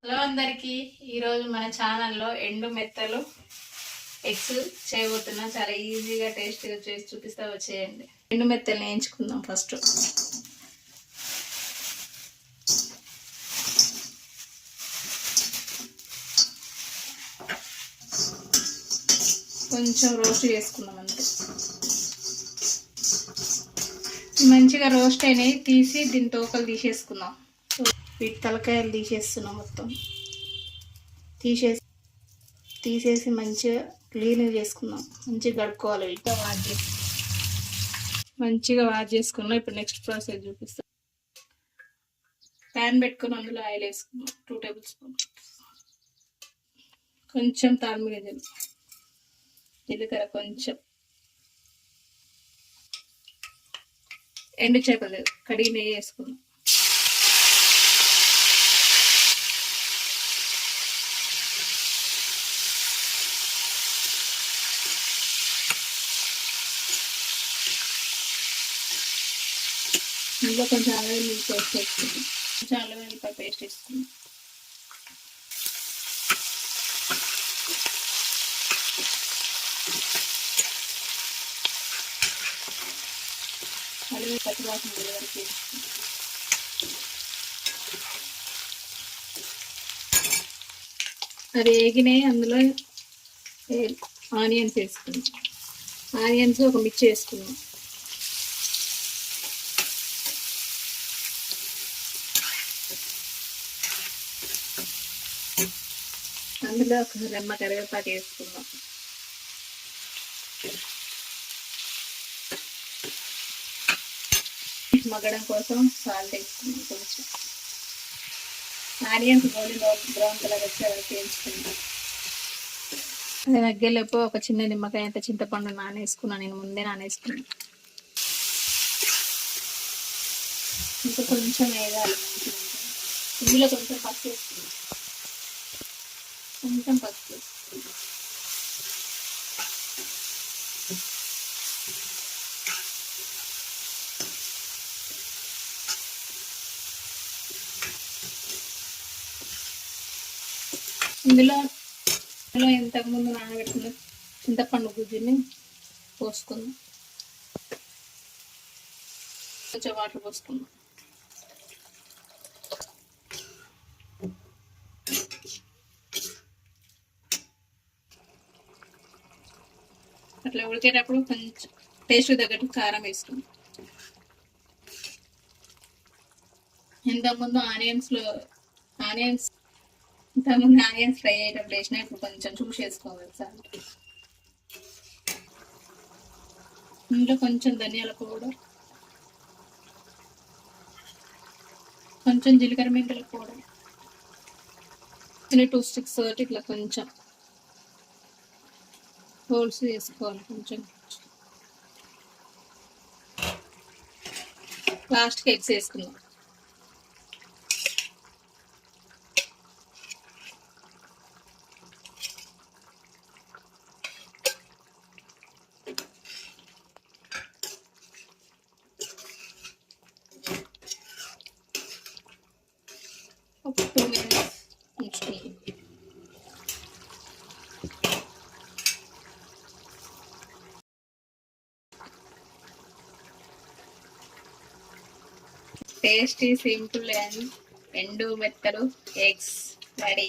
Hello అందరికి, ఈరోజు మన ఛానల్లో ఎండు మెత్తలు ఎగ్స్ చేయబోతున్నా. చాలా ఈజీగా టేస్టీగా చేసి చూపిస్తా, వచ్చేయండి. ఎండు మెత్తలు వేయించుకుందాం. ఫస్ట్ కొంచెం రోస్ట్ చేసుకుందాం. అంతే, మంచిగా రోస్ట్ అయినాయి. తీసి దీని తోకలు తీసేసుకుందాం. వీటి తలకాయలు తీసేస్తున్నాం. మొత్తం తీసేసి మంచిగా క్లీన్ చేసుకుందాం. మంచిగా కడుక్కోవాలి. వీటితో మంచిగా వాష్ చేసుకున్నాం. ఇప్పుడు నెక్స్ట్ ప్రాసెస్ చూపిస్తాం. ప్యాన్ పెట్టుకుని అందులో ఆయిల్ వేసుకున్నాం. 2 టేబుల్ స్పూన్. కొంచెం తాలింపు గింజలు, జీలకర్ర, కొంచెం ఎండు చేపలు కడిగి నెయ్యి వేసుకున్నాం. ఇంకా కొంచెం అల్లం వెల్లుల్లి పేస్ట్ వేసుకున్నాం. కొంచెం అల్లం వెల్లుల్లిపాయ పేస్ట్ వేసుకున్నాం. అల్లం పచ్చివాసన వరకు వేసుకున్నాం. అది వేగినాయి. అందులో ఆనియన్స్ వేసుకున్నాం. ఆనియన్స్ ఒక మిక్స్ వేసుకున్నాం. అందులో ఒక రెమ్మ కరివేపాకు వేసుకుందాం. మగ్గడం కోసం సాల్ట్ వేసుకుందాం. కొంచెం ఆనియన్స్ బ్రౌన్ కలర్ వచ్చే వరకు వేయించుకుందాం. అది మగ్గేలోపు ఒక చిన్న నిమ్మకాయ అంత చింతపండు నానేసుకున్నాను. నేను ముందే నానేసుకున్నాను. ఇంకా కొంచెం వేయాలి. ఇందులో కొంచెం పసుపు వేసుకున్నాం. కొంచెం పసుపు ఇందులో ఇంతకుముందు నానబెట్టుకున్న చింతపండు గుజ్జుని పోసుకుందాం. కొంచెం వాటర్ పోసుకుందాం. అట్లా ఉడికేటప్పుడు కొంచెం టేస్ట్ తగ్గట్టు కారం వేసుకుందాం. ఇంతకుముందు ఆనియన్స్ ఫ్రై అయ్యేటప్పుడు వేసినా. ఇప్పుడు కొంచెం చూసి వేసుకోవాలి సార్. ఇందులో కొంచెం ధనియాల పౌడర్, కొంచెం జీలకర్ర మెంతుల పౌడర్, 2 స్టిక్స్ తోటి ఇట్లా కొంచెం హోల్స్ వేసుకోవాలి. కొంచెం లాస్ట్కి ఎగ్స్ వేసుకుందాం. ఒక 2 మినిట్స్ ఉంచుకుందాం. టేస్టీ, సింపుల్ అండ్ ఎండు మెత్తలు ఎగ్స్ రెడీ.